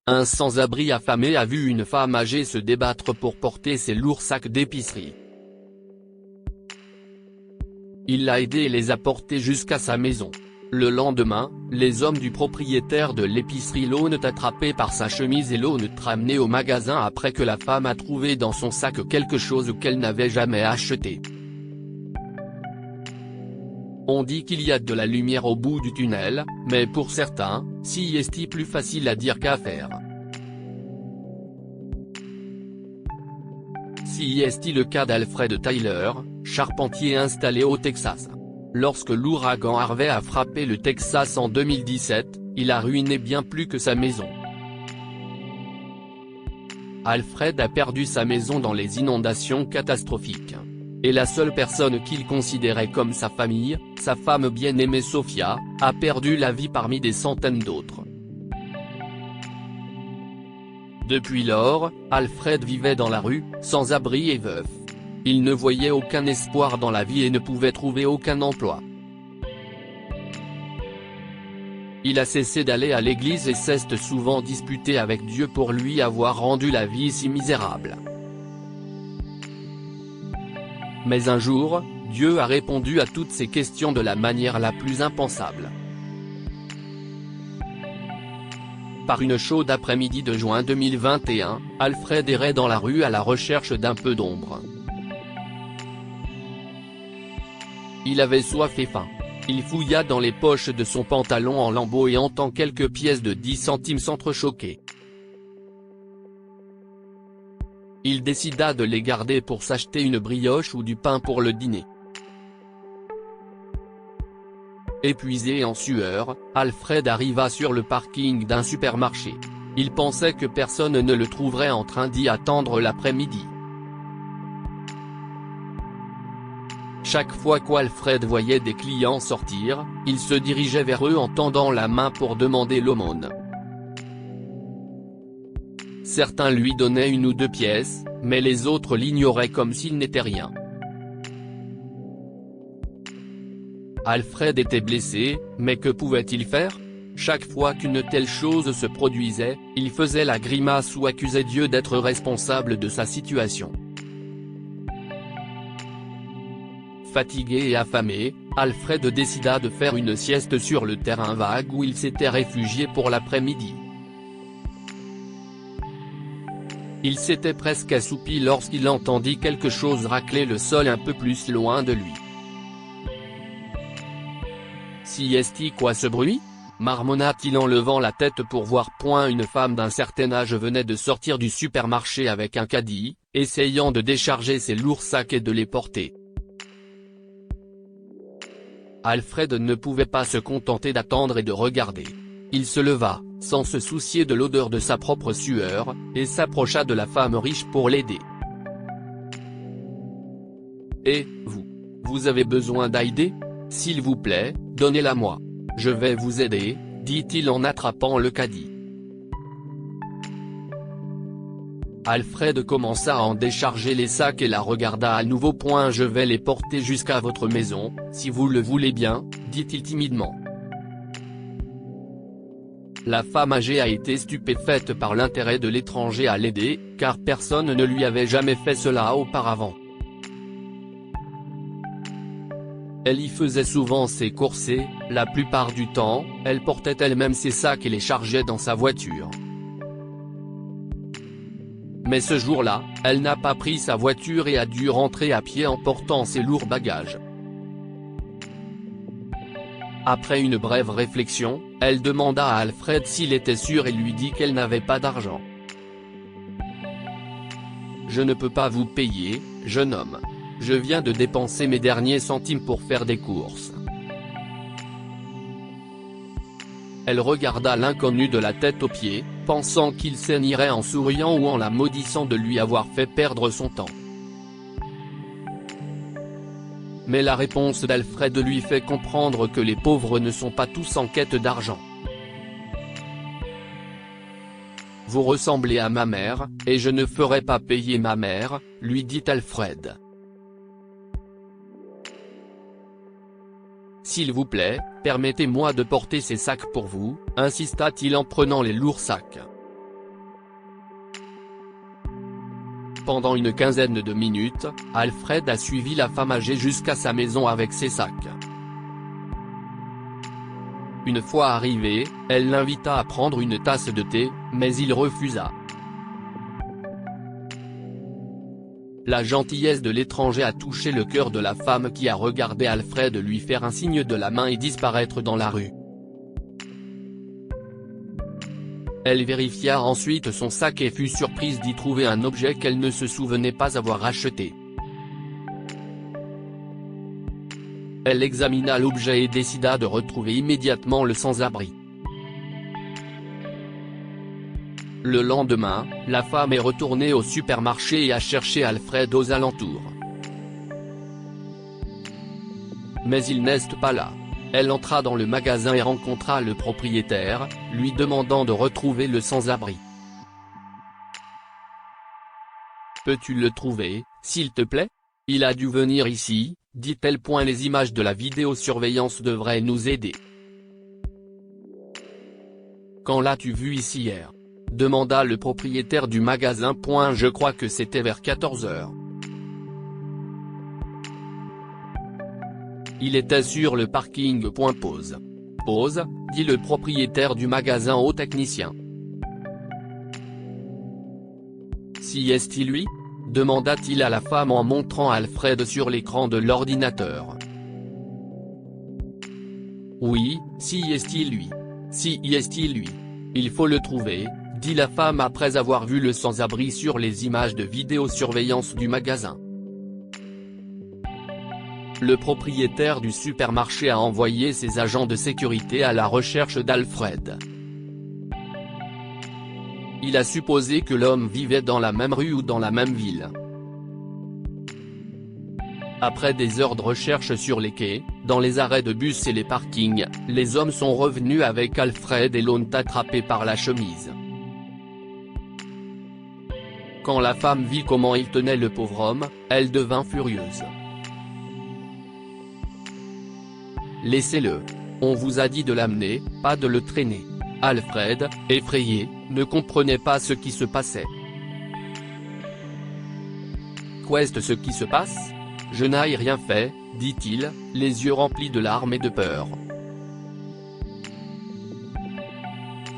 Un sans-abri affamé a vu une femme âgée se débattre pour porter ses lourds sacs d'épicerie. Il l'a aidée et les a portés jusqu'à sa maison. Le lendemain, les hommes du propriétaire de l'épicerie l'ont attrapé par sa chemise et l'ont ramené au magasin après que la femme a trouvé dans son sac quelque chose qu'elle n'avait jamais acheté. On dit qu'il y a de la lumière au bout du tunnel, mais pour certains, c'est plus facile à dire qu'à faire. C'est le cas d'Alfred Tyler, charpentier installé au Texas. Lorsque l'ouragan Harvey a frappé le Texas en 2017, il a ruiné bien plus que sa maison. Alfred a perdu sa maison dans les inondations catastrophiques. Et la seule personne qu'il considérait comme sa famille, sa femme bien-aimée Sophia, a perdu la vie parmi des centaines d'autres. Depuis lors, Alfred vivait dans la rue, sans abri et veuf. Il ne voyait aucun espoir dans la vie et ne pouvait trouver aucun emploi. Il a cessé d'aller à l'église et s'est souvent disputé avec Dieu pour lui avoir rendu la vie si misérable. Mais un jour, Dieu a répondu à toutes ces questions de la manière la plus impensable. Par une chaude après-midi de juin 2021, Alfred errait dans la rue à la recherche d'un peu d'ombre. Il avait soif et faim. Il fouilla dans les poches de son pantalon en lambeaux et entend quelques pièces de 10 centimes s'entrechoquer. Il décida de les garder pour s'acheter une brioche ou du pain pour le dîner. Épuisé et en sueur, Alfred arriva sur le parking d'un supermarché. Il pensait que personne ne le trouverait en train d'y attendre l'après-midi. Chaque fois qu'Alfred voyait des clients sortir, il se dirigeait vers eux en tendant la main pour demander l'aumône. Certains lui donnaient 1 ou 2 pièces, mais les autres l'ignoraient comme s'il n'était rien. Alfred était blessé, mais que pouvait-il faire? Chaque fois qu'une telle chose se produisait, il faisait la grimace ou accusait Dieu d'être responsable de sa situation. Fatigué et affamé, Alfred décida de faire une sieste sur le terrain vague où il s'était réfugié pour l'après-midi. Il s'était presque assoupi lorsqu'il entendit quelque chose racler le sol un peu plus loin de lui. « C'est quoi ce bruit ?» marmonna-t-il en levant la tête pour voir. Une femme d'un certain âge venait de sortir du supermarché avec un caddie, essayant de décharger ses lourds sacs et de les porter. Alfred ne pouvait pas se contenter d'attendre et de regarder. Il se leva, sans se soucier de l'odeur de sa propre sueur, et s'approcha de la femme riche pour l'aider. « Et, vous avez besoin d'aide? S'il vous plaît, donnez-la-moi. Je vais vous aider, » dit-il en attrapant le caddie. Alfred commença à en décharger les sacs et la regarda à nouveau. « Je vais les porter jusqu'à votre maison, si vous le voulez bien, » dit-il timidement. La femme âgée a été stupéfaite par l'intérêt de l'étranger à l'aider, car personne ne lui avait jamais fait cela auparavant. Elle y faisait souvent ses courses et, la plupart du temps, elle portait elle-même ses sacs et les chargeait dans sa voiture. Mais ce jour-là, elle n'a pas pris sa voiture et a dû rentrer à pied en portant ses lourds bagages. Après une brève réflexion, elle demanda à Alfred s'il était sûr et lui dit qu'elle n'avait pas d'argent. « Je ne peux pas vous payer, jeune homme. Je viens de dépenser mes derniers centimes pour faire des courses. » Elle regarda l'inconnu de la tête aux pieds, pensant qu'il s'en irait en souriant ou en la maudissant de lui avoir fait perdre son temps. Mais la réponse d'Alfred lui fait comprendre que les pauvres ne sont pas tous en quête d'argent. « Vous ressemblez à ma mère, et je ne ferai pas payer ma mère, » lui dit Alfred. « S'il vous plaît, permettez-moi de porter ces sacs pour vous, » insista-t-il en prenant les lourds sacs. Pendant une quinzaine de minutes, Alfred a suivi la femme âgée jusqu'à sa maison avec ses sacs. Une fois arrivée, elle l'invita à prendre une tasse de thé, mais il refusa. La gentillesse de l'étranger a touché le cœur de la femme qui a regardé Alfred lui faire un signe de la main et disparaître dans la rue. Elle vérifia ensuite son sac et fut surprise d'y trouver un objet qu'elle ne se souvenait pas avoir acheté. Elle examina l'objet et décida de retrouver immédiatement le sans-abri. Le lendemain, la femme est retournée au supermarché et a cherché Alfred aux alentours. Mais il n'est pas là. Elle entra dans le magasin et rencontra le propriétaire, lui demandant de retrouver le sans-abri. « Peux-tu le trouver, s'il te plaît ? Il a dû venir ici, dit-elle. Les images de la vidéosurveillance devraient nous aider. »« Quand l'as-tu vu ici hier ? » demanda le propriétaire du magasin. « Je crois que c'était vers 14 h. Il était sur le parking. Pause, dit le propriétaire du magasin au technicien. Si est-il lui ? demanda-t-il à la femme en montrant Alfred sur l'écran de l'ordinateur. Oui, si est-il lui. Si est-il lui. Il faut le trouver, dit la femme après avoir vu le sans-abri sur les images de vidéosurveillance du magasin. Le propriétaire du supermarché a envoyé ses agents de sécurité à la recherche d'Alfred. Il a supposé que l'homme vivait dans la même rue ou dans la même ville. Après des heures de recherche sur les quais, dans les arrêts de bus et les parkings, les hommes sont revenus avec Alfred et l'ont attrapé par la chemise. Quand la femme vit comment il tenait le pauvre homme, elle devint furieuse. Laissez-le. On vous a dit de l'amener, pas de le traîner. Alfred, effrayé, ne comprenait pas ce qui se passait. Qu'est-ce ce qui se passe ? Je n'ai rien fait, dit-il, les yeux remplis de larmes et de peur.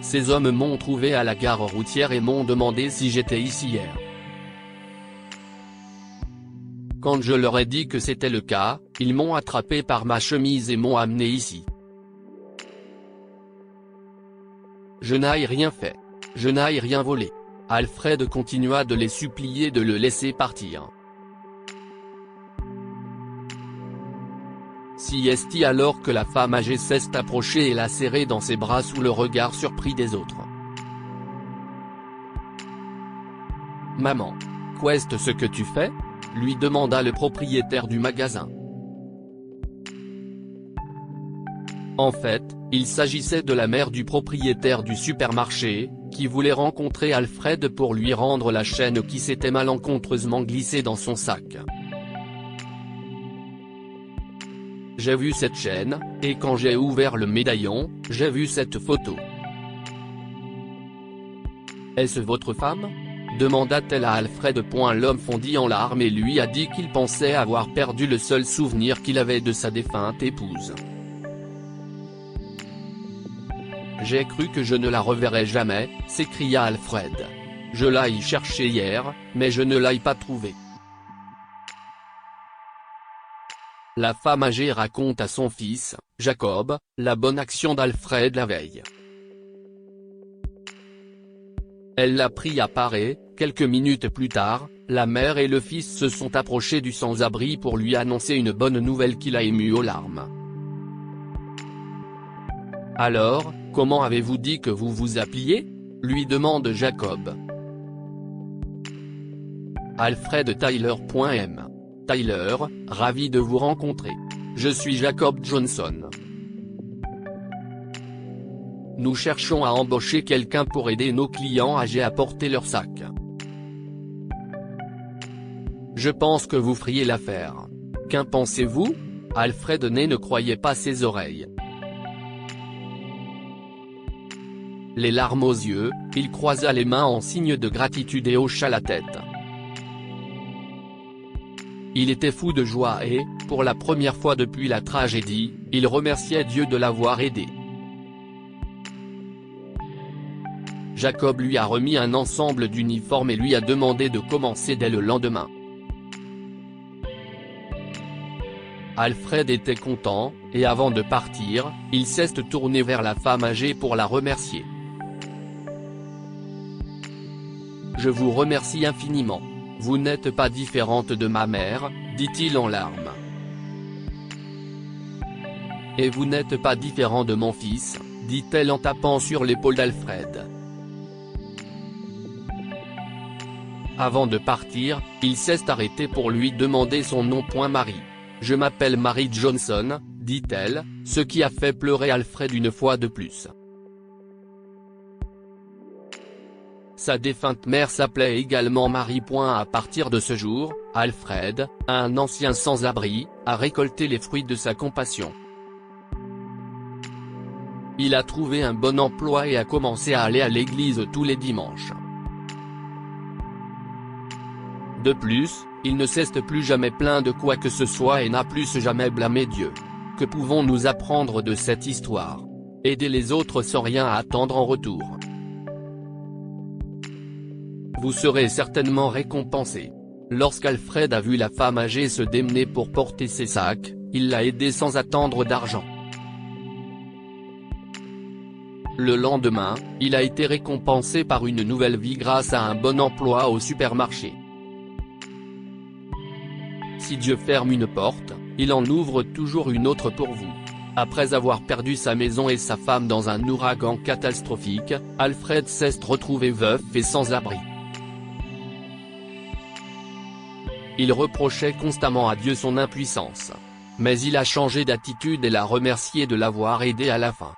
Ces hommes m'ont trouvé à la gare routière et m'ont demandé si j'étais ici hier. Quand je leur ai dit que c'était le cas, ils m'ont attrapé par ma chemise et m'ont amené ici. Je n'ai rien fait. Je n'ai rien volé. Alfred continua de les supplier de le laisser partir. Si est-il alors que la femme âgée s'est approchée et l'a serré dans ses bras sous le regard surpris des autres. « Maman. Qu'est-ce ce que tu fais ? » lui demanda le propriétaire du magasin. En fait, il s'agissait de la mère du propriétaire du supermarché, qui voulait rencontrer Alfred pour lui rendre la chaîne qui s'était malencontreusement glissée dans son sac. J'ai vu cette chaîne, et quand j'ai ouvert le médaillon, j'ai vu cette photo. Est-ce votre femme ? demanda-t-elle à Alfred. L'homme fondit en larmes et lui a dit qu'il pensait avoir perdu le seul souvenir qu'il avait de sa défunte épouse. J'ai cru que je ne la reverrais jamais, s'écria Alfred. Je l'ai cherchée hier, mais je ne l'ai pas trouvée. La femme âgée raconte à son fils, Jacob, la bonne action d'Alfred la veille. Elle l'a pris à part et, quelques minutes plus tard, la mère et le fils se sont approchés du sans-abri pour lui annoncer une bonne nouvelle qui l'a ému aux larmes. « Alors, comment avez-vous dit que vous vous appeliez ? lui demande Jacob. Alfred Tyler.m. Tyler, ravi de vous rencontrer. Je suis Jacob Johnson. Nous cherchons à embaucher quelqu'un pour aider nos clients âgés à porter leurs sacs. Je pense que vous feriez l'affaire. Qu'en pensez-vous ? Alfred ne croyait pas ses oreilles. Les larmes aux yeux, il croisa les mains en signe de gratitude et hocha la tête. Il était fou de joie et, pour la première fois depuis la tragédie, il remerciait Dieu de l'avoir aidé. Jacob lui a remis un ensemble d'uniformes et lui a demandé de commencer dès le lendemain. Alfred était content, et avant de partir, il s'est tourné vers la femme âgée pour la remercier. « Je vous remercie infiniment. Vous n'êtes pas différente de ma mère, dit-il en larmes. Et vous n'êtes pas différent de mon fils, dit-elle en tapant sur l'épaule d'Alfred. Avant de partir, il s'est arrêté pour lui demander son nom. Marie. Je m'appelle Marie Johnson, dit-elle, ce qui a fait pleurer Alfred une fois de plus. Sa défunte mère s'appelait également Marie. À partir de ce jour, Alfred, un ancien sans-abri, a récolté les fruits de sa compassion. Il a trouvé un bon emploi et a commencé à aller à l'église tous les dimanches. De plus, il ne s'est plus jamais plaint de quoi que ce soit et n'a plus jamais blâmé Dieu. Que pouvons-nous apprendre de cette histoire? Aider les autres sans rien attendre en retour. Vous serez certainement récompensé. Lorsqu'Alfred a vu la femme âgée se démener pour porter ses sacs, il l'a aidée sans attendre d'argent. Le lendemain, il a été récompensé par une nouvelle vie grâce à un bon emploi au supermarché. Si Dieu ferme une porte, il en ouvre toujours une autre pour vous. Après avoir perdu sa maison et sa femme dans un ouragan catastrophique, Alfred s'est retrouvé veuf et sans abri. Il reprochait constamment à Dieu son impuissance. Mais il a changé d'attitude et l'a remercié de l'avoir aidé à la fin.